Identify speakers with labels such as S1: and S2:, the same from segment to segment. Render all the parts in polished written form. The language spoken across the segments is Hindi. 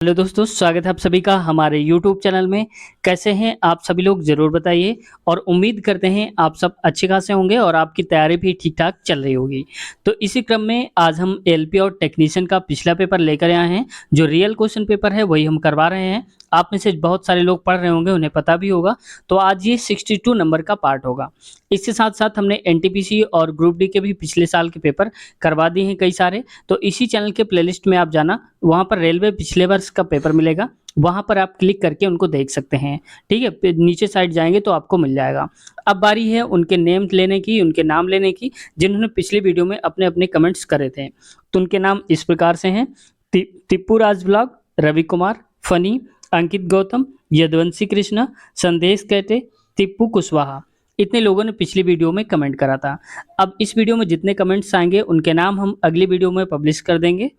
S1: हेलो दोस्तों, स्वागत है आप सभी का हमारे यूट्यूब चैनल में। कैसे हैं आप सभी लोग ज़रूर बताइए और उम्मीद करते हैं आप सब अच्छे खासे होंगे और आपकी तैयारी भी ठीक-ठाक चल रही होगी। तो इसी क्रम में आज हम एलपी और टेक्नीशियन का पिछला पेपर लेकर आए हैं। जो रियल क्वेश्चन पेपर है वही हम करवा रहे हैं। आप में से बहुत सारे लोग पढ़ रहे होंगे, उन्हें पता भी होगा। तो आज ये 62 नंबर का पार्ट होगा। इसके साथ-साथ हमने एनटीपीसी और ग्रुप डी के भी पिछले साल के पेपर करवा दिए हैं कई सारे। तो इसी चैनल के प्लेलिस्ट में आप जाना, वहाँ पर रेलवे पिछले वर्ष का पेपर मिलेगा, वहाँ पर आप क्लिक करके उनको देख सकते हैं। ठीक है? फिर नीचे साइड जाएँगे तो आपको मिल जाएगा। अब बारी है उनके नेम लेने की, उनके नाम लेने की, जिन्होंने पिछली वीडियो में अपने-अपने कमेंट्स करे थे। तो उनके नाम इस प्रकार से हैं, टिप्पू राज ब्लॉग, रवि कुमार, फनी, अंकित गौतम, यदुवंशी कृष्णा, संदेश कैटे, टिप्पू कुशवाहा। इतने लोगों ने पिछली वीडियो में कमेंट करा था। अब इस वीडियो में जितने कमेंट्स आएँगे उनके नाम हम अगली वीडियो में पब्लिश कर देंगे।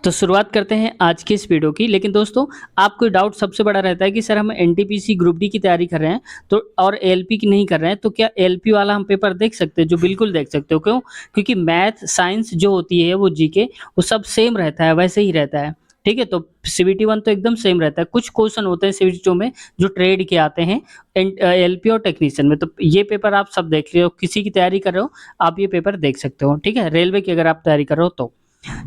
S1: तो शुरुआत करते हैं आज की इस वीडियो की। लेकिन दोस्तों, आपको डाउट सबसे बड़ा रहता है कि सर हम एनटीपीसी ग्रुप डी की तैयारी कर रहे हैं तो और एएलपी की नहीं कर रहे हैं, तो क्या एएलपी वाला हम पेपर देख सकते हैं? जो बिल्कुल देख सकते हो। क्यों? क्योंकि मैथ, साइंस जो होती है वो जीके वो सब सेम रहता है, वैसे ही रहता है। ठीक है? तो सीबीटी 1 तो एकदम सेम रहता है। कुछ क्वेश्चन होते हैं सीबीटी 2 में जो ट्रेड के आते हैं एएलपी और टेक्नीशियन में। तो ये पेपर आप सब देख रहे हो, किसी की तैयारी कर रहे हो, आप ये पेपर देख सकते हो। ठीक है? रेलवे की अगर आप तैयारी कर रहे हो तो।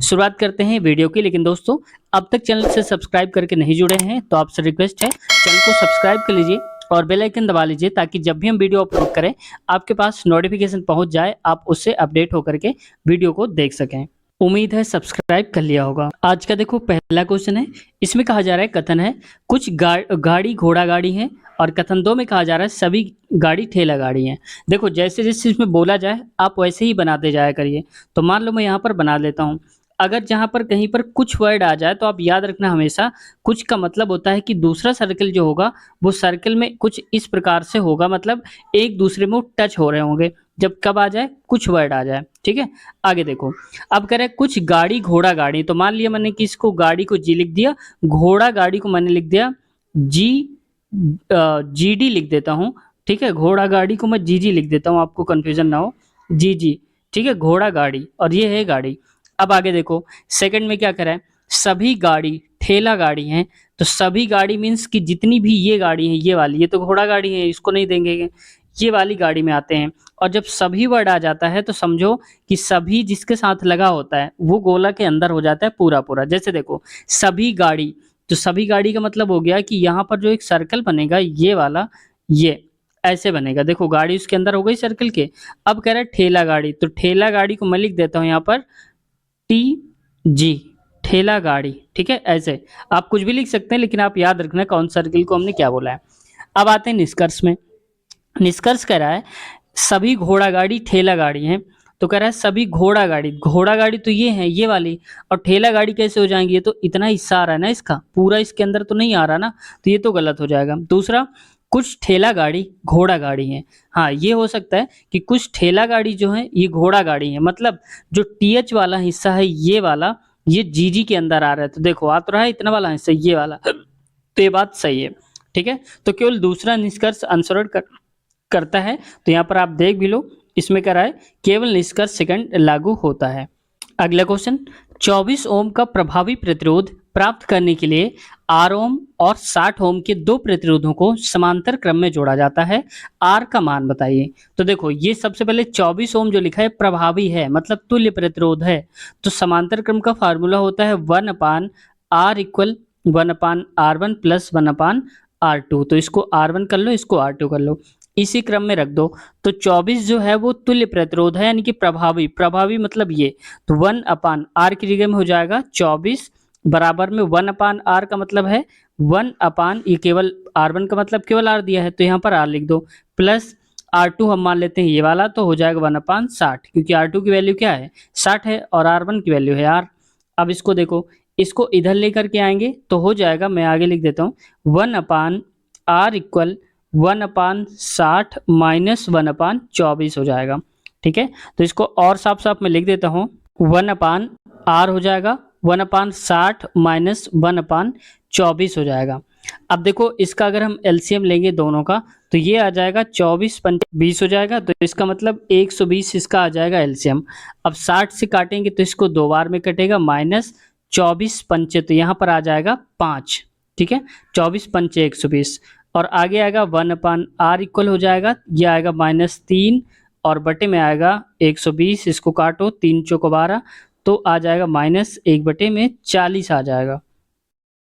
S1: शुरुआत करते हैं वीडियो की। लेकिन दोस्तों, अब तक चैनल से सब्सक्राइब करके नहीं जुड़े हैं तो आपसे रिक्वेस्ट है, चैनल को सब्सक्राइब कर लीजिए और बेल आइकन दबा लीजिए ताकि जब भी हम वीडियो अपलोड करें आपके पास नोटिफिकेशन पहुंच जाए, आप उससे अपडेट होकर के वीडियो को देख सकें। उम्मीद है सब्सक्राइब कर लिया होगा। आज का देखो पहला क्वेश्चन है। इसमें कहा जा रहा है, कथन है कुछ गाड़ी घोड़ा गाड़ी है, और कथन 2 में कहा जा रहा है सभी गाड़ी ठेला गाड़ी है। देखो, जैसे जिस चीज़ में बोला जाए आप वैसे ही बनाते जाया करिए। तो मान लो मैं यहाँ पर बना लेता हूँ। अगर जहाँ पर कहीं पर कुछ वर्ड आ जाए तो आप याद रखना हमेशा, कुछ का मतलब होता है कि दूसरा सर्कल जो होगा वो सर्कल में कुछ इस प्रकार से होगा, मतलब एक दूसरे में टच हो रहे होंगे। जब कब आ जाए? कुछ वर्ड आ जाए। ठीक है? आगे देखो, अब कह रहे हैं कुछ गाड़ी घोड़ा गाड़ी। तो मान लिया मैंने कि इसको गाड़ी को जी लिख दिया, घोड़ा गाड़ी को मैंने लिख दिया जी, जीडी लिख देता हूँ। ठीक है? घोड़ा गाड़ी को मैं जीजी लिख देता हूँ, आपको कंफ्यूजन ना हो। जीजी। ठीक है? घोड़ा गाड़ी और ये है गाड़ी। अब आगे देखो, सेकंड में क्या करा है, सभी गाड़ी ठेला गाड़ी हैं। तो सभी गाड़ी मीन्स कि जितनी भी ये गाड़ी है, ये वाली, ये तो घोड़ा गाड़ी है, इसको नहीं देंगे, ये वाली गाड़ी में आते हैं। और जब सभी वर्ड आ जाता है तो समझो कि सभी जिसके साथ लगा होता है वो गोला के अंदर हो जाता है पूरा पूरा। जैसे देखो, सभी गाड़ी, तो सभी गाड़ी का मतलब हो गया कि यहाँ पर जो एक सर्कल बनेगा ये वाला, ये ऐसे बनेगा। देखो, गाड़ी उसके अंदर हो गई सर्कल के। अब कह रहा है ठेला गाड़ी, तो ठेला गाड़ी को मैं लिख देता हूँ यहाँ पर टी जी, ठेला गाड़ी। ठीक है? ऐसे आप कुछ भी लिख सकते हैं, लेकिन आप याद रखना कौन सर्कल को हमने क्या बोला है। अब आते हैं निष्कर्ष में। निष्कर्ष कह रहा है सभी घोड़ा गाड़ी ठेला गाड़ी हैं। तो कह रहा है सभी घोड़ा गाड़ी, घोड़ा गाड़ी तो ये है, ये वाली, और ठेला गाड़ी कैसे हो जाएंगी? ये तो इतना हिस्सा आ रहा है ना इसका, पूरा इसके अंदर तो नहीं आ रहा ना, तो ये तो गलत हो जाएगा। दूसरा, कुछ ठेला गाड़ी घोड़ा गाड़ी है। हाँ, ये हो सकता है कि कुछ ठेला गाड़ी जो है ये घोड़ा गाड़ी है, मतलब जो टीएच वाला हिस्सा है ये वाला, ये जीजी के अंदर आ रहा है। तो देखो, आ तो रहा है इतना वाला हिस्सा, ये वाला, तो ये बात सही है। ठीक है? तो केवल दूसरा निष्कर्ष अनुसरण करता है। तो यहाँ पर आप देख भी लो, इसमें कह रहा है केवल निष्कर्ष सेकंड लागू होता है। अगला क्वेश्चन, 24 ओम का प्रभावी प्रतिरोध प्राप्त करने के लिए 8 ओम और 60 ओम के दो प्रतिरोधों को समांतर क्रम में जोड़ा जाता है। आर का मान बताइए। तो देखो, ये सबसे पहले 24 ओम जो लिखा है प्रभावी है, मतलब तुल्य प्रतिरोध है। तो समांतर क्रम का फार्मूला होता है 1/r equal 1/r1 plus 1/r2। तो इसको r1 कर लो, इसको r2 कर लो, इसी क्रम में रख दो। तो 24 जो है वो तुल्य प्रतिरोध है, यानी कि प्रभावी, प्रभावी मतलब ये। तो 1/r की जगह में हो जाएगा 24 बराबर में 1/r का मतलब है 1/, ये केवल r1 का मतलब केवल r दिया है तो यहाँ पर r लिख दो, प्लस r2 हम मान लेते हैं ये वाला, तो हो जाएगा 1/60, क्योंकि r2 की वैल्यू क्या है? 60 है और r1 की वैल्यू है r। अब इसको देखो, इसको इधर लेकर के आएंगे तो हो जाएगा, मैं आगे लिख देता हूँ, 1/r इक्वल 1/60 माइनस 1/24 हो जाएगा। ठीक है? तो इसको और साफ साफ मैं लिख देता हूँ, 1/r हो जाएगा 1/60 माइनस 1/24 हो जाएगा। अब देखो, इसका अगर हम एलसीएम लेंगे दोनों का तो ये आ जाएगा 24 पंचे 20 हो जाएगा। तो इसका मतलब 120 इसका आ जाएगा एलसीएम। अब 60 से काटेंगे तो इसको दो बार में कटेगा, माइनस 24 पंचे, तो यहाँ पर आ जाएगा 5, ठीक है, 24 पंचे 120, और आगे आएगा 1/r इक्वल हो जाएगा, ये आएगा -3 और बटे में आएगा 120, इसको काटो 3 चौको 12, तो आ जाएगा -1/40 आ जाएगा।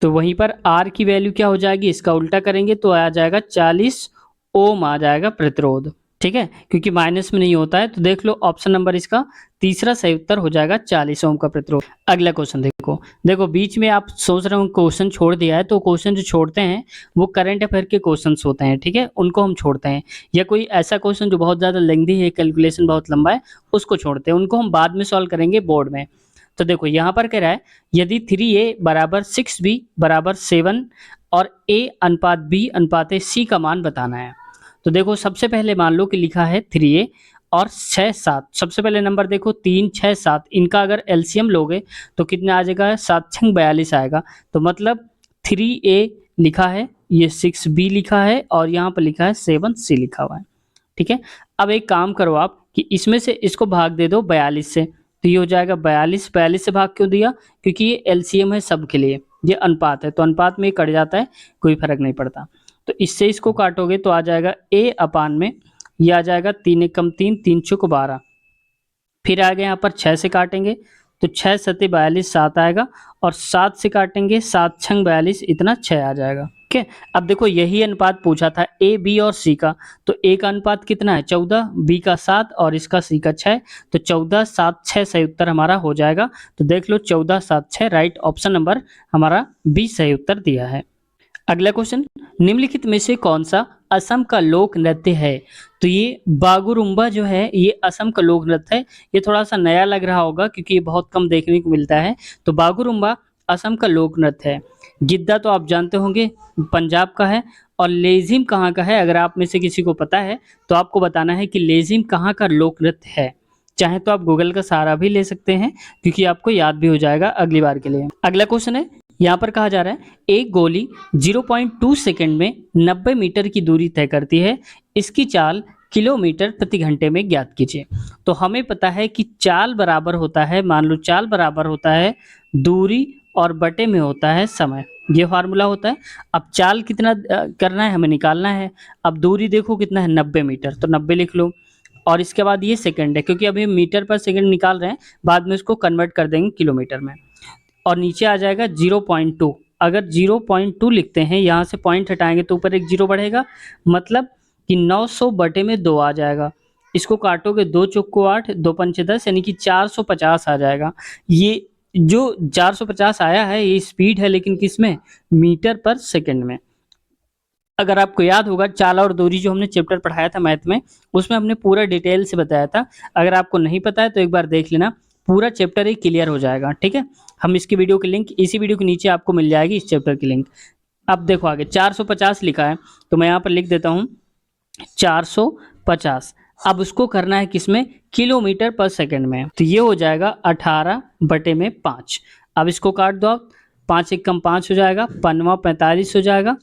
S1: तो वहीं पर R की वैल्यू क्या हो जाएगी, इसका उल्टा करेंगे तो आ जाएगा 40 ओम आ जाएगा प्रतिरोध, ठीक है, क्योंकि माइनस में नहीं होता है। तो देख लो ऑप्शन नंबर इसका तीसरा सही उत्तर हो जाएगा 40 ओम का प्रतिरोध। अगला क्वेश्चन देखो, देखो बीच में आप सोच रहे हो क्वेश्चन छोड़ दिया है, तो क्वेश्चन जो छोड़ते हैं वो करंट अफेयर के क्वेश्चंस होते हैं, ठीक है, उनको हम छोड़ते हैं, या कोई ऐसा क्वेश्चन जो बहुत ज़्यादा लेंथी है, कैलकुलेशन बहुत लंबा है, उसको छोड़ते हैं, उनको हम बाद में सॉल्व करेंगे बोर्ड में। तो देखो यहाँ पर कह रहा है यदि 3a बराबर 6b बराबर 7 और a अनुपात b अनुपात c का मान बताना है। तो देखो सबसे पहले मान लो कि लिखा है 3a और 6 7, सबसे पहले नंबर देखो 3 6 7, इनका अगर एलसीएम लोगे तो कितना आ जाएगा, 7 6 42 आएगा। तो मतलब 3a लिखा है, ये 6b लिखा है और यहाँ पर लिखा है 7c लिखा हुआ है, ठीक है। अब एक काम करो आप कि इसमें से इसको भाग दे दो 42 से, तो ये हो जाएगा 42, 42 से भाग क्यों दिया, क्योंकि ये एलसीएम है सबके लिए, ये अनुपात है, तो अनुपात में ये कट जाता है, कोई फर्क नहीं पड़ता। तो इससे इसको काटोगे तो आ जाएगा a अपान में, ये आ जाएगा 3 एकम 3, 3 चौक 12, फिर आगे यहाँ पर 6 से काटेंगे तो 6 सत्ते 42 7 आएगा, और 7 से काटेंगे 7 छंग 42, इतना 6 आ जाएगा, ठीक है। अब देखो यही अनुपात पूछा था ए बी और सी का, तो ए का अनुपात कितना है 14, बी का 7 और इसका सी का 6, तो 14 7 6 सही उत्तर हमारा हो जाएगा। तो देख लो 14 7 6, राइट ऑप्शन नंबर हमारा बी सही उत्तर दिया है। अगला क्वेश्चन, निम्नलिखित में से कौन सा असम का लोक नृत्य है। तो ये बागुरुम्बा जो है ये असम का लोक नृत्य है, ये थोड़ा सा नया लग रहा होगा क्योंकि ये बहुत कम देखने को मिलता है। तो बागुरुम्बा असम का लोक नृत्य है। गिद्दा तो आप जानते होंगे पंजाब का है, और लेजिम कहाँ का है, अगर आप में से किसी को पता है तो आपको बताना है कि लेजिम कहाँ का लोक नृत्य है। चाहे तो आप गूगल का सहारा भी ले सकते हैं क्योंकि आपको याद भी हो जाएगा अगली बार के लिए। अगला क्वेश्चन है, यहाँ पर कहा जा रहा है एक गोली 0.2 सेकंड में 90 मीटर की दूरी तय करती है, इसकी चाल किलोमीटर प्रति घंटे में ज्ञात कीजिए। तो हमें पता है कि चाल बराबर होता है, मान लो चाल बराबर होता है दूरी और बटे में होता है समय, ये फार्मूला होता है। अब चाल कितना करना है, हमें निकालना है। अब दूरी देखो कितना है 90 मीटर, तो 90 लिख लो, और इसके बाद ये सेकंड है क्योंकि अभी मीटर पर सेकंड निकाल रहे हैं, बाद में इसको कन्वर्ट कर देंगे किलोमीटर में, और नीचे आ जाएगा 0.2। अगर 0.2 लिखते हैं, यहाँ से पॉइंट हटाएंगे तो ऊपर एक 0 बढ़ेगा, मतलब कि 900 बटे में 2 आ जाएगा। इसको काटोगे 2 चौक को 8, 2 पंचे 10, यानी कि 450 आ जाएगा। ये जो 450 आया है ये स्पीड है, लेकिन किस में, मीटर पर सेकंड में। अगर आपको याद होगा चाल और दूरी जो हमने चैप्टर पढ़ाया था मैथ में, उसमें हमने पूरा डिटेल से बताया था। अगर आपको नहीं पता है तो एक बार देख लेना, पूरा चैप्टर ही क्लियर हो जाएगा, ठीक है। हम इसकी वीडियो की लिंक इसी वीडियो के नीचे आपको मिल जाएगी, इस चैप्टर की लिंक। अब देखो आगे 450 लिखा है, तो मैं यहाँ पर लिख देता हूँ 450। अब उसको करना है किसमें, किलोमीटर पर सेकंड में, तो ये हो जाएगा 18 बटे में 5। अब इसको काट दो आप, 5 एक कम 5 हो जाएगा, 5 45 हो जाएगा,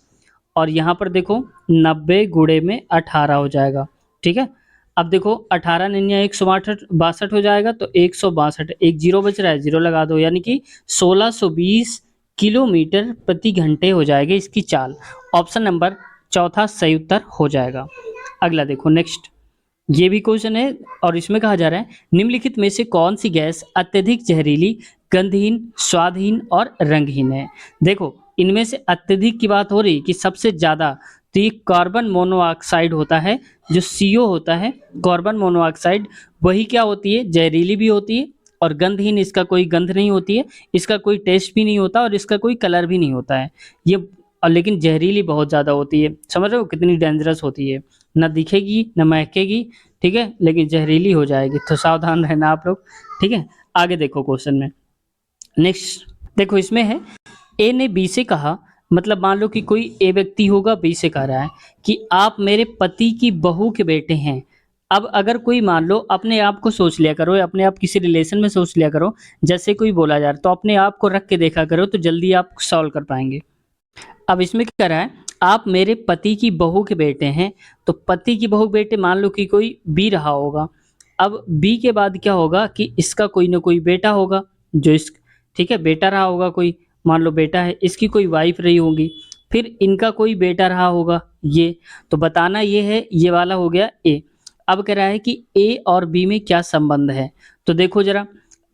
S1: और यहाँ पर देखो 90 गुणे में 18 हो जाएगा, ठीक है। अब देखो 18 निन्या 162 हो जाएगा, तो 162, एक जीरो बच रहा है, जीरो लगा दो, यानी कि 1620 किलोमीटर प्रति घंटे हो जाएगी इसकी चाल। ऑप्शन नंबर चौथा सही उत्तर हो जाएगा। अगला देखो नेक्स्ट, ये भी क्वेश्चन है और इसमें कहा जा रहा है निम्नलिखित में से कौन सी गैस अत्यधिक जहरीली, गंधहीन, स्वादहीन और रंगहीन है। देखो इनमें से अत्यधिक की बात हो रही कि सबसे ज़्यादा, तो ये कार्बन मोनोऑक्साइड होता है, जो CO होता है कार्बन मोनोऑक्साइड, वही क्या होती है, जहरीली भी होती है, और गंधहीन, इसका कोई गंध नहीं होती है, इसका कोई टेस्ट भी नहीं होता, और इसका कोई कलर भी नहीं होता है ये, और लेकिन जहरीली बहुत ज़्यादा होती है। समझ रहे हो कितनी डेंजरस होती है, ना दिखेगी ना महकेगी, ठीक है, लेकिन जहरीली हो जाएगी, तो सावधान रहना आप लोग, ठीक है। आगे देखो क्वेश्चन में नेक्स्ट, देखो इसमें है ए ने बी से कहा, मतलब मान लो कि कोई ए व्यक्ति होगा, बी से कह रहा है कि आप मेरे पति की बहू के बेटे हैं। अब अगर कोई मान लो, अपने आप को सोच लिया करो, अपने आप किसी रिलेशन में सोच लिया करो, जैसे कोई बोला जा रहा है तो अपने आप को रख के देखा करो, तो जल्दी आप सॉल्व कर पाएंगे। अब इसमें क्या कह रहा है, आप मेरे पति की बहू के बेटे हैं, तो पति की बहू बेटे मान लो कि कोई बी रहा होगा। अब बी के बाद क्या होगा कि इसका कोई ना कोई बेटा होगा, जो इस ठीक है, बेटा रहा होगा कोई, मान लो बेटा है, इसकी कोई वाइफ रही होगी, फिर इनका कोई बेटा रहा होगा ये, तो बताना ये है, ये वाला हो गया ए। अब कह रहा है कि ए और बी में क्या संबंध है, तो देखो ज़रा,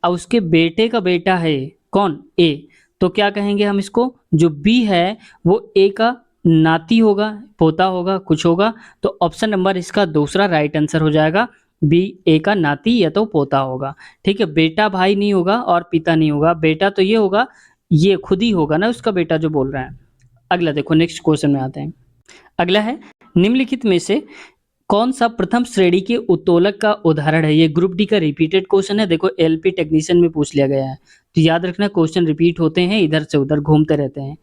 S1: अब उसके बेटे का बेटा है कौन, ए, तो क्या कहेंगे हम इसको, जो बी है वो ए का नाती होगा, पोता होगा, कुछ होगा, तो ऑप्शन नंबर इसका दूसरा राइट आंसर हो जाएगा, बी ए का नाती या तो पोता होगा। ठीक है, बेटा भाई नहीं होगा और पिता नहीं होगा, बेटा तो ये होगा, ये खुद ही होगा ना उसका बेटा जो बोल रहा है। अगला देखो, नेक्स्ट क्वेश्चन में आते हैं। अगला है, निम्नलिखित में से कौन सा प्रथम श्रेणी के उत्तोलक का उदाहरण है। ये ग्रुप डी का रिपीटेड क्वेश्चन है, देखो एलपी टेक्नीशियन में पूछ लिया गया है, तो याद रखना क्वेश्चन रिपीट होते हैं, इधर से उधर घूमते रहते हैं।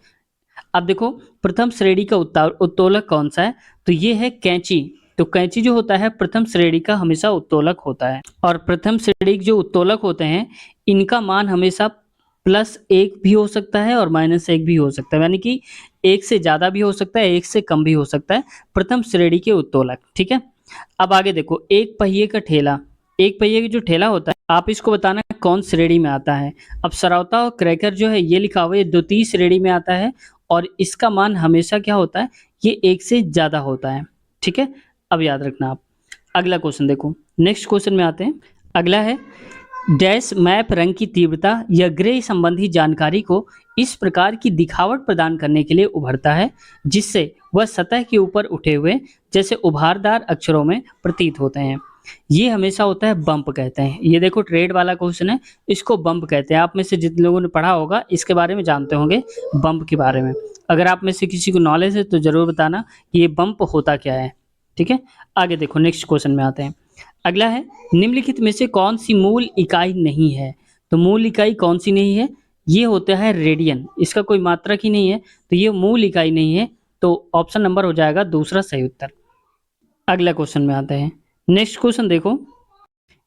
S1: अब देखो, प्रथम श्रेणी का उत्तोलक कौन सा है, तो ये है कैंची। तो कैंची जो होता है प्रथम श्रेणी का हमेशा उत्तोलक होता है, और प्रथम श्रेणी के जो उत्तोलक होते हैं इनका मान हमेशा +1 भी हो सकता है और -1 भी हो सकता है, यानी कि 1 से ज़्यादा भी हो सकता है, 1 से कम भी हो सकता है, प्रथम श्रेणी के उत्तोलक। ठीक है, अब आगे देखो, एक पहिए का ठेला, एक पहिए का जो ठेला होता है, आप इसको बताना कौन श्रेणी में आता है। अब सरौता और क्रैकर जो है ये लिखा हुआ है, ये द्वितीय श्रेणी में आता है, और इसका मान हमेशा क्या होता है, ये 1 से ज़्यादा होता है। ठीक है, अब याद रखना आप। अगला क्वेश्चन देखो, नेक्स्ट क्वेश्चन में आते हैं। अगला है, डैश मैप रंग की तीव्रता या ग्रे संबंधी जानकारी को इस प्रकार की दिखावट प्रदान करने के लिए उभरता है जिससे वह सतह के ऊपर उठे हुए जैसे उभारदार अक्षरों में प्रतीत होते हैं। ये हमेशा होता है बम्प कहते हैं। ये देखो ट्रेड वाला क्वेश्चन है, इसको बम्प कहते हैं। आप में से जितने लोगों ने पढ़ा होगा इसके बारे में जानते होंगे, बम्प के बारे में। अगर आप में से किसी को नॉलेज है तो ज़रूर बताना कि ये बम्प होता क्या है। ठीक है, आगे देखो, नेक्स्ट क्वेश्चन में आते हैं। अगला है, निम्नलिखित में से कौन सी मूल इकाई नहीं है। तो मूल इकाई कौन सी नहीं है, ये होता है रेडियन, इसका कोई मात्रक ही नहीं है, तो ये मूल इकाई नहीं है, तो ऑप्शन नंबर हो जाएगा दूसरा सही उत्तर। अगला क्वेश्चन में आते हैं। नेक्स्ट क्वेश्चन देखो,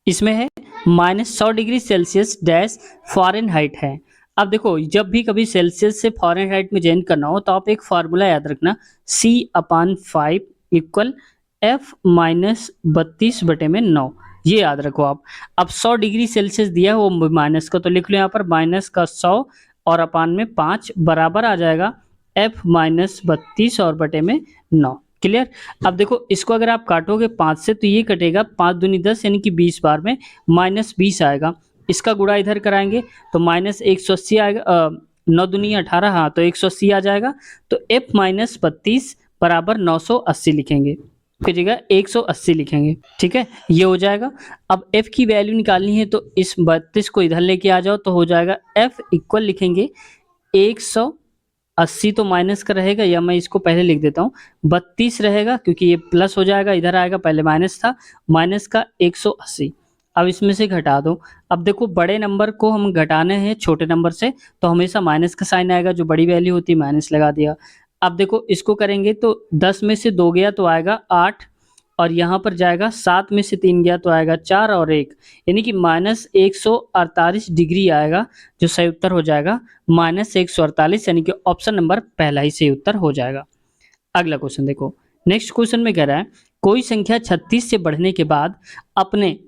S1: इसमें है -100°C डैश फ़ारेनहाइट है। अब देखो, जब भी कभी सेल्सियस से फ़ारेनहाइट में चेंज करना हो तो आप एक फार्मूला याद रखना, C/5 इक्वल F-32/9, ये याद रखो आप। अब 100°C दिया है वो माइनस का, तो लिख लो यहाँ पर -100 और अपान में 5 बराबर आ जाएगा F-32 और बटे में 9। क्लियर। अब देखो, इसको अगर आप काटोगे 5 से तो ये कटेगा, 5 दूनी 10 यानी कि 20 बार में -20 आएगा। इसका गुणा इधर कराएंगे तो -180 आएगा, 9 दूनी 18, हाँ तो 180 आ जाएगा। तो F-32 बराबर 980 लिखेंगे, की जगह 180 लिखेंगे। ठीक है, ये हो जाएगा। अब f की वैल्यू निकालनी है तो इस 32 को इधर लेके आ जाओ, तो हो जाएगा f इक्वल लिखेंगे 180, तो माइनस का रहेगा, या मैं इसको पहले लिख देता हूँ 32 रहेगा, क्योंकि ये प्लस हो जाएगा, इधर आएगा, पहले माइनस था, माइनस का 180। अब इसमें से घटा दो। अब देखो, बड़े नंबर को हम घटाने हैं छोटे नंबर से, तो हमेशा माइनस का साइन आएगा, जो बड़ी वैल्यू होती है माइनस लगा दिया। अब देखो, इसको करेंगे तो 10 में से 2 गया तो आएगा 8, और यहाँ पर जाएगा 7 में से 3 गया तो आएगा 4 और 1, यानी कि -148 डिग्री आएगा, जो सही उत्तर हो जाएगा -148, यानी कि ऑप्शन नंबर पहला ही सही उत्तर हो जाएगा। अगला क्वेश्चन देखो, नेक्स्ट क्वेश्चन में कह रहा है, कोई संख्या 36 से बढ़ने के बाद अपने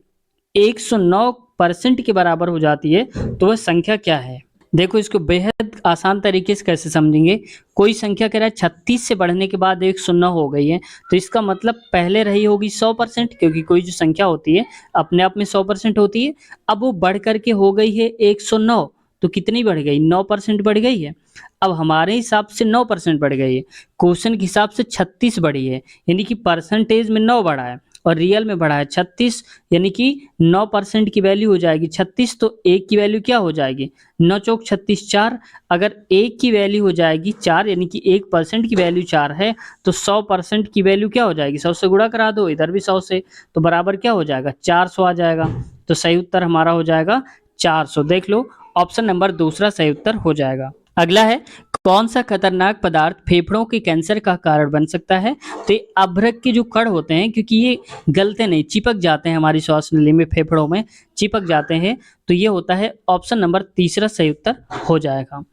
S1: 109% के बराबर हो जाती है, तो वह संख्या क्या है। देखो, इसको बेहद आसान तरीके से कैसे समझेंगे। कोई संख्या कह रहा है 36 से बढ़ने के बाद 109 हो गई है, तो इसका मतलब पहले रही होगी 100%, क्योंकि कोई जो संख्या होती है अपने आप में 100% होती है। अब वो बढ़ करके हो गई है 109, तो कितनी बढ़ गई, 9% बढ़ गई है। अब हमारे हिसाब से 9% बढ़ गई है, क्वेश्चन के हिसाब से 36 बढ़ी है, यानी कि परसेंटेज में 9 बढ़ा है और रियल में बढ़ा है 36, यानी कि 9% की वैल्यू हो जाएगी 36, तो 1 की वैल्यू क्या हो जाएगी, 9 चौक 36 4। अगर 1 की वैल्यू हो जाएगी 4, यानी कि 1% की वैल्यू 4 है, तो 100% की वैल्यू क्या हो जाएगी, 100 से गुणा करा दो, इधर भी 100 से, तो बराबर क्या हो जाएगा, 400 आ जाएगा। तो सही उत्तर हमारा हो जाएगा 400। देख लो, ऑप्शन नंबर दूसरा सही उत्तर हो जाएगा। अगला है, कौन सा खतरनाक पदार्थ फेफड़ों के कैंसर का कारण बन सकता है। तो ये अभ्रक के जो कण होते हैं, क्योंकि ये गलते नहीं, चिपक जाते हैं हमारी श्वास नली में, फेफड़ों में चिपक जाते हैं, तो ये होता है ऑप्शन नंबर तीसरा सही उत्तर हो जाएगा।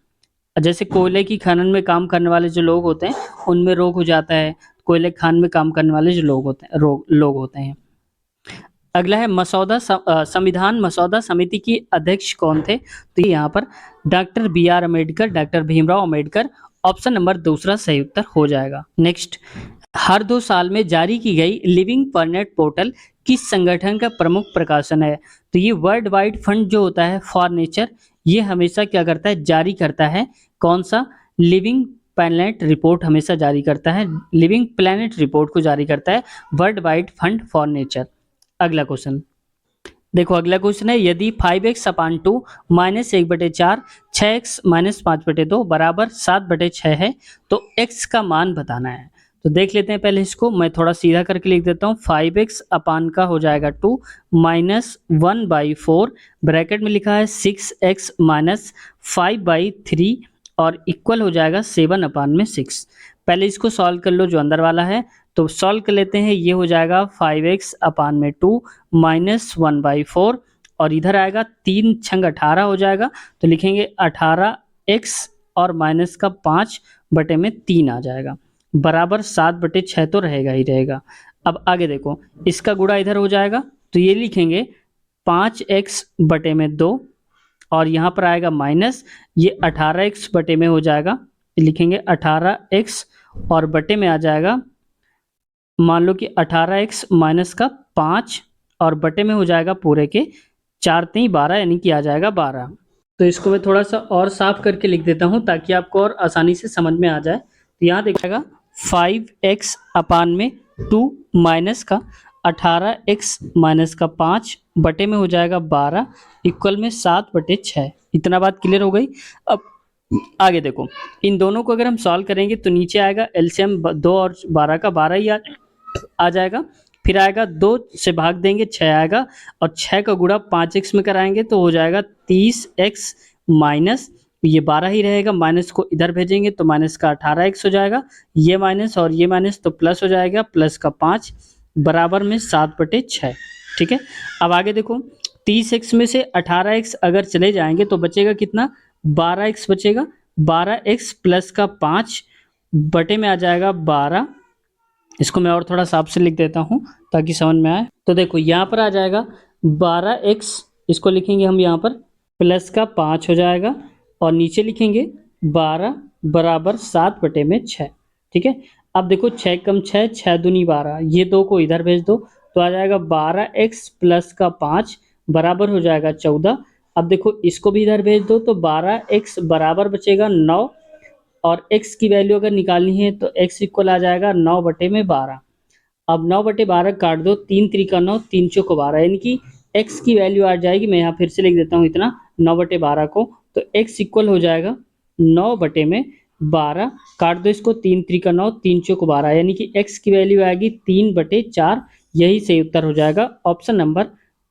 S1: जैसे कोयले की खनन में काम करने वाले जो लोग होते हैं उनमें रोग हो जाता है, कोयले खान में काम करने वाले जो लोग होते हैं लोग होते हैं। अगला है संविधान मसौदा समिति की अध्यक्ष कौन थे? तो यहाँ पर doctor B R Ambedkar, doctor Bhimrao Ambedkar. Option number दूसरा सही उत्तर हो जाएगा। नेक्स्ट, हर 2 साल में जारी की गई लिविंग प्लैनेट पोर्टल किस संगठन का प्रमुख प्रकाशन है? तो ये वर्ल्ड वाइड फंड जो होता है फॉर नेचर, ये हमेशा क्या करता है, जारी करता है कौन सा, लिविंग प्लैनेट रिपोर्ट हमेशा जारी करता है, लिविंग प्लैनेट रिपोर्ट को जारी करता है world wide fund for nature. अगला क्वेश्चन देखो, अगला क्वेश्चन है यदि 5x/2 माइनस 1/4 6x माइनस 5/2 बराबर 7/6 है तो x का मान बताना है। तो देख लेते हैं पहले इसको, मैं थोड़ा सीधा करके लिख देता हूँ। 5x अपान का हो जाएगा 2 माइनस 1/4 ब्रैकेट में लिखा है 6x माइनस 5/3 और इक्वल हो जाएगा 7/6। पहले इसको सॉल्व कर लो जो अंदर वाला है, तो सॉल्व कर लेते हैं। ये हो जाएगा 5x अपान में 2 माइनस 1/4 और इधर आएगा 3 छंग 18 हो जाएगा, तो लिखेंगे 18x और माइनस का 5/3 आ जाएगा, बराबर 7/6 तो रहेगा ही रहेगा। अब आगे देखो, इसका गुणा इधर हो जाएगा, तो ये लिखेंगे 5x/2 और यहाँ पर आएगा माइनस, ये 18x में हो जाएगा, लिखेंगे 18x और बटे में आ जाएगा, मान लो कि 18x माइनस का 5 और बटे में हो जाएगा पूरे के 4 3 12 यानी कि आ जाएगा 12। तो इसको मैं थोड़ा सा और साफ करके लिख देता हूँ ताकि आपको और आसानी से समझ में आ जाए। तो यहाँ देखिएगा 5x अपान में 2 माइनस का 18x माइनस का 5 बटे में हो जाएगा 12 इक्वल में 7/6। इतना बात क्लियर हो गई। अब आगे देखो, इन दोनों को अगर हम सॉल्व करेंगे तो नीचे आएगा एलसीएम 2 और 12 का 12 ही आ जाएगा, फिर आएगा 2 से भाग देंगे 6 आएगा और 6 का गुणा 5x में कराएंगे तो हो जाएगा 30x माइनस, ये 12 ही रहेगा, माइनस को इधर भेजेंगे तो माइनस का 18x हो जाएगा, ये माइनस और ये माइनस तो प्लस हो जाएगा, प्लस का 5 बराबर में 7/6। ठीक है, अब आगे देखो 30x में से 18x अगर चले जाएंगे तो बचेगा कितना, 12x बचेगा, 12x प्लस का 5 बटे में आ जाएगा 12। इसको मैं और थोड़ा साफ से लिख देता हूँ ताकि समझ में आए। तो देखो यहाँ पर आ जाएगा 12x, इसको लिखेंगे हम यहाँ पर प्लस का 5 हो जाएगा और नीचे लिखेंगे 12 बराबर 7/6। ठीक है, अब देखो 6 कम 6 6 दूनी 12, ये 2 को इधर भेज दो तो आ जाएगा 12x प्लस का 5 बराबर हो जाएगा 14। अब देखो इसको भी इधर भेज दो तो 12x बराबर बचेगा 9 और x की वैल्यू अगर निकालनी है तो x इक्वल आ जाएगा 9/12। अब 9/12 काट दो, 3 त्रिका 9 3 चौक 12 यानी कि x की वैल्यू आ जाएगी, मैं यहाँ फिर से लिख देता हूँ इतना 9/12 को, तो x इक्वल हो जाएगा 9/12। काट दो इसको, 3 त्रिका 9 3 चौक 12 यानी कि x की वैल्यू आएगी 3/4। यही सही उत्तर हो जाएगा, ऑप्शन नंबर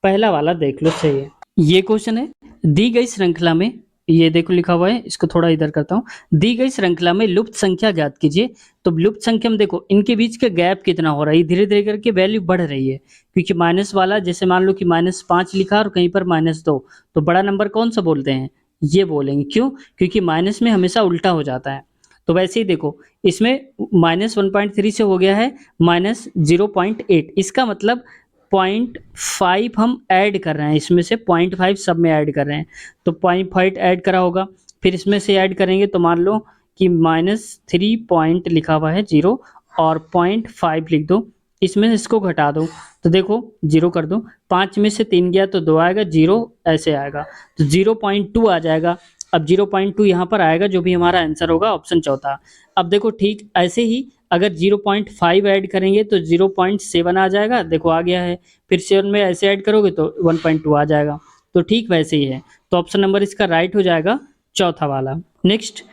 S1: पहला वाला देख लो सही है। ये क्वेश्चन है, दी गई श्रृंखला में, ये देखो लिखा हुआ है, इसको थोड़ा इधर करता हूँ, दी गई श्रृंखला में लुप्त संख्या ज्ञात कीजिए। तो लुप्त संख्या में देखो इनके बीच का गैप कितना हो रहा है, धीरे धीरे करके वैल्यू बढ़ रही है, क्योंकि माइनस वाला जैसे मान लो कि -5 लिखा और कहीं पर -2, तो बड़ा नंबर कौन सा बोलते हैं, ये बोलेंगे। क्यों, क्योंकि माइनस में हमेशा उल्टा हो जाता है। तो वैसे ही देखो इसमें -1.3 से हो गया है -0.8, इसका मतलब 0.5 हम ऐड कर रहे हैं, इसमें से 0.5 सब में ऐड कर रहे हैं, तो 0.5 ऐड करा होगा, फिर इसमें से ऐड करेंगे तो मान लो कि -3 पॉइंट लिखा हुआ है 0 और 0.5 लिख दो, इसमें से इसको घटा दो तो देखो 0 कर दो, 5 में से 3 गया तो 2 आएगा, 0 ऐसे आएगा, तो 0.2 आ जाएगा। अब 0.2 यहाँ पर आएगा, जो भी हमारा आंसर होगा ऑप्शन चौथा। अब देखो ठीक ऐसे ही अगर 0.5 ऐड करेंगे तो 0.7 आ जाएगा, देखो आ गया है, फिर 7 में ऐसे ऐड करोगे तो 1.2 आ जाएगा, तो ठीक वैसे ही है। तो ऑप्शन नंबर इसका राइट हो जाएगा चौथा वाला। नेक्स्ट,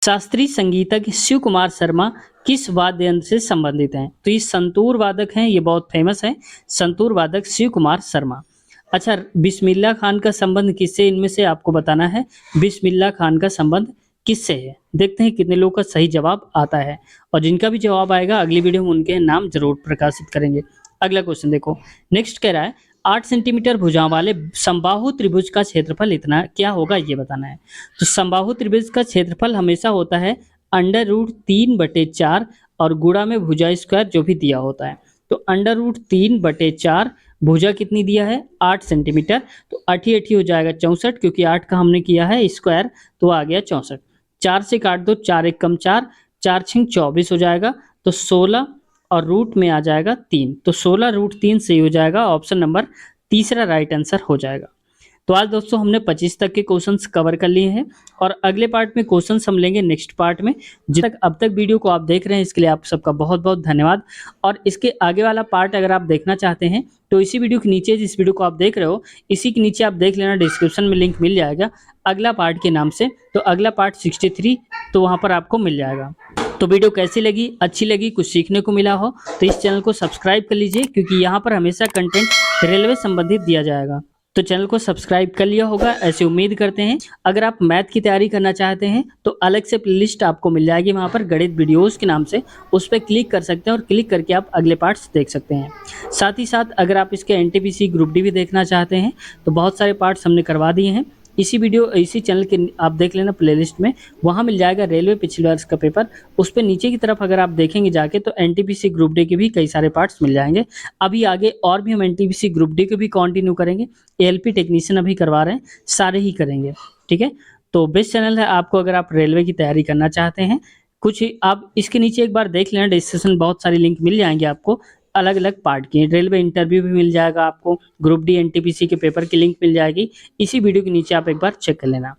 S1: शास्त्रीय संगीतज्ञ शिव कुमार शर्मा किस वाद्य यंत्र से संबंधित हैं? तो ये संतूर वादक हैं, ये बहुत फेमस है, संतूर वादक शिव कुमार शर्मा। अच्छा, बिस्मिल्लाह खान का संबंध किससे, इनमें से आपको बताना है बिस्मिल्लाह खान का संबंध किससे है। देखते हैं कितने लोगों का सही जवाब आता है, और जिनका भी जवाब आएगा अगली वीडियो में उनके नाम जरूर प्रकाशित करेंगे। अगला क्वेश्चन देखो, नेक्स्ट कह रहा है 8 सेंटीमीटर भुजाओं वाले समबाहु त्रिभुज का क्षेत्रफल इतना क्या होगा, ये बताना है। तो समबाहु त्रिभुज का क्षेत्रफल हमेशा होता है √3/4 और गुणा में भुजा स्क्वायर जो भी दिया होता है, तो √3/4 भुजा कितनी दिया है 8 सेंटीमीटर, तो 8 ही हो जाएगा 64, क्योंकि 8 का हमने किया है स्क्वायर तो आ गया 64। 4 से काट दो, 4 एक कम 4, 4 छिंग 24 हो जाएगा, तो 16 और रूट में आ जाएगा 3, तो 16 रूट 3 सही हो जाएगा, ऑप्शन नंबर तीसरा राइट आंसर हो जाएगा। तो आज दोस्तों हमने 25 तक के क्वेश्चंस कवर कर लिए हैं और अगले पार्ट में क्वेश्चंस हम लेंगे नेक्स्ट पार्ट में। जब तक अब तक वीडियो को आप देख रहे हैं इसके लिए आप सबका बहुत बहुत धन्यवाद। और इसके आगे वाला पार्ट अगर आप देखना चाहते हैं तो इसी वीडियो के नीचे, जिस वीडियो को आप देख रहे हो इसी के नीचे आप देख लेना, डिस्क्रिप्शन में लिंक मिल जाएगा अगला पार्ट के नाम से। तो अगला पार्ट 63, तो वहाँ पर आपको मिल जाएगा। तो वीडियो कैसी लगी, अच्छी लगी, कुछ सीखने को मिला हो तो इस चैनल को सब्सक्राइब कर लीजिए, क्योंकि यहाँ पर हमेशा कंटेंट रेलवे संबंधित दिया जाएगा। तो चैनल को सब्सक्राइब कर लिया होगा ऐसे उम्मीद करते हैं। अगर आप मैथ की तैयारी करना चाहते हैं तो अलग से प्लेलिस्ट आपको मिल जाएगी वहाँ पर गणित वीडियोस के नाम से, उस पर क्लिक कर सकते हैं और क्लिक करके आप अगले पार्ट्स देख सकते हैं। साथ ही साथ अगर आप इसके एनटीपीसी ग्रुप डी भी देखना चाहते हैं तो बहुत सारे पार्ट्स हमने करवा दिए हैं। इसी चैनल के आप देख लेना प्लेलिस्ट में, वहाँ मिल जाएगा रेलवे पिछले वर्ष का पेपर। उस पर नीचे की तरफ अगर आप देखेंगे जाके तो एनटीपीसी ग्रुप डी के भी कई सारे पार्ट्स मिल जाएंगे। अभी आगे और भी हम एनटीपीसी ग्रुप डी को भी कंटिन्यू करेंगे, एएलपी टेक्नीशियन अभी करवा रहे हैं, सारे ही करेंगे। ठीक है, तो बेस्ट चैनल है आपको अगर आप रेलवे की तैयारी करना चाहते हैं। कुछ आप इसके नीचे एक बार देख लेना, डिस्क्रिप्शन बहुत सारी लिंक मिल जाएंगे आपको अलग अलग पार्ट की। रेलवे इंटरव्यू भी मिल जाएगा आपको, ग्रुप डी एनटीपीसी के पेपर की लिंक मिल जाएगी, इसी वीडियो के नीचे आप एक बार चेक कर लेना।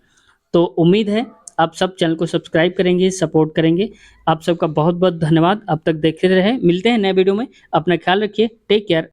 S1: तो उम्मीद है आप सब चैनल को सब्सक्राइब करेंगे, सपोर्ट करेंगे। आप सबका बहुत बहुत धन्यवाद, अब तक देखते रहे। मिलते हैं नए वीडियो में, अपना ख्याल रखिए, टेक केयर।